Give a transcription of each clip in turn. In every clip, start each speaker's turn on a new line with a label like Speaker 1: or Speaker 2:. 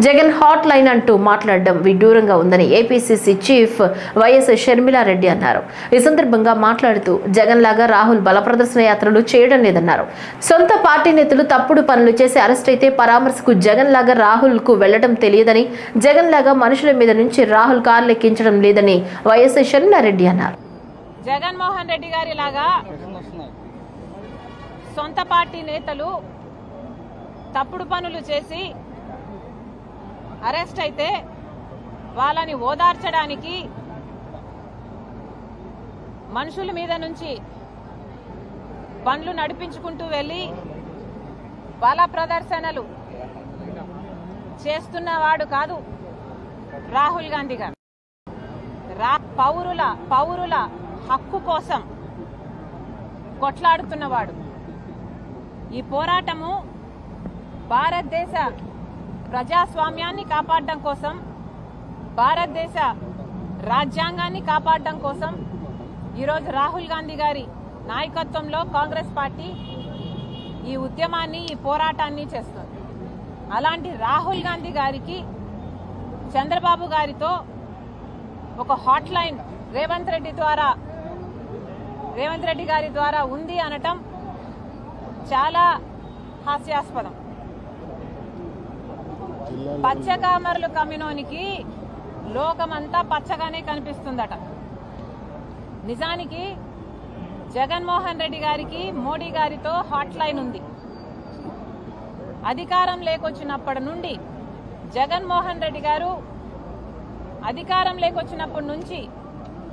Speaker 1: Jagan hot line అంటూ మాట్లాడడం విడ్డూరంగా ఉందని ఏపీసీసీ చీఫ్ వైఎస్ షర్మిలారెడ్డి అన్నారు. ఈ సందర్భంగా మాట్లాడుతూ జగన్ లాగా రాహుల్ బలప్రదర్శన యాత్రలు చేయడం లేదన్నారు. సొంత పార్టీ నేతలు తప్పుడు పనులు చేసి అరెస్ట్ అయితే పరామర్శకు జగన్ లాగా రాహుల్ కు వెళ్లడం తెలియదని, జగన్ లాగా మనుషుల మీద నుంచి రాహుల్ కార్లు ఎక్కించడం లేదని వైఎస్ షర్మిలారెడ్డి అన్నారు.
Speaker 2: జగన్మోహన్ రెడ్డి గారి లాగా సొంత పార్టీ నేతలు తప్పుడు పనులు చేసి అరెస్ట్ అయితే వాళ్ళని ఓదార్చడానికి మనుషుల మీద నుంచి బండ్లు నడిపించుకుంటూ వెళ్లి బల ప్రదర్శనలు చేస్తున్నవాడు కాదు రాహుల్ గాంధీ గారు. పౌరుల హక్కు కోసం కొట్లాడుతున్నవాడు. ఈ పోరాటము భారతదేశ ప్రజాస్వామ్యాన్ని కాపాడడం కోసం, భారతదేశ రాజ్యాంగాన్ని కాపాడడం కోసం ఈరోజు రాహుల్ గాంధీ గారి నాయకత్వంలో కాంగ్రెస్ పార్టీ ఈ ఉద్యమాన్ని, ఈ పోరాటాన్ని చేస్తుంది. అలాంటి రాహుల్ గాంధీ గారికి చంద్రబాబు గారితో ఒక హాట్ లైన్ రేవంత్ రెడ్డి గారి ద్వారా ఉంది అనటం చాలా హాస్యాస్పదం. పచ్చకామర్లు కమ్మినోనికి లోకమంతా పచ్చగానే కనిపిస్తుందట. నిజానికి జగన్మోహన్ రెడ్డి గారికి మోడీ గారితో హాట్ లైన్ ఉంది. అధికారం లేకొచ్చినప్పటి నుండి జగన్మోహన్ రెడ్డి గారు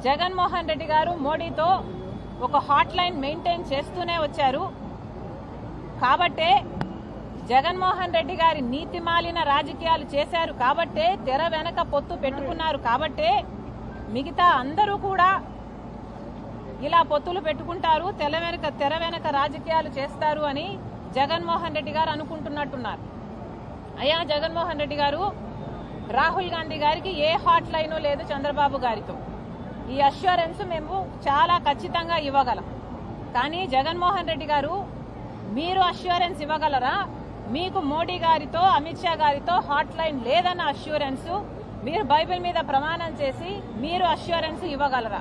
Speaker 2: జగన్మోహన్ రెడ్డి గారు మోడీతో ఒక హాట్ లైన్ మెయింటైన్ చేస్తూనే వచ్చారు. కాబట్టే జగన్మోహన్ రెడ్డి గారి నీతిమాలిన రాజకీయాలు చేశారు కాబట్టే, తెర వెనక పొత్తు పెట్టుకున్నారు కాబట్టే మిగతా అందరూ కూడా ఇలా పొత్తులు పెట్టుకుంటారు, తెర వెనక రాజకీయాలు చేస్తారు అని జగన్మోహన్ రెడ్డి గారు అనుకుంటున్నట్టున్నారు. అయ్యా జగన్మోహన్ రెడ్డి గారు, రాహుల్ గాంధీ గారికి ఏ హాట్ లైను లేదు చంద్రబాబు గారితో. ఈ అష్యూరెన్స్ మేము చాలా ఖచ్చితంగా ఇవ్వగలం. కానీ జగన్మోహన్ రెడ్డి గారు, మీరు అష్యూరెన్స్ ఇవ్వగలరా? మీకు మోడీ గారితో, అమిత్ షా గారితో హాట్ లైన్ లేదన్న అష్యూరెన్స్ మీరు బైబిల్ మీద ప్రమాణం చేసి మీరు అష్యూరెన్స్ ఇవ్వగలరా?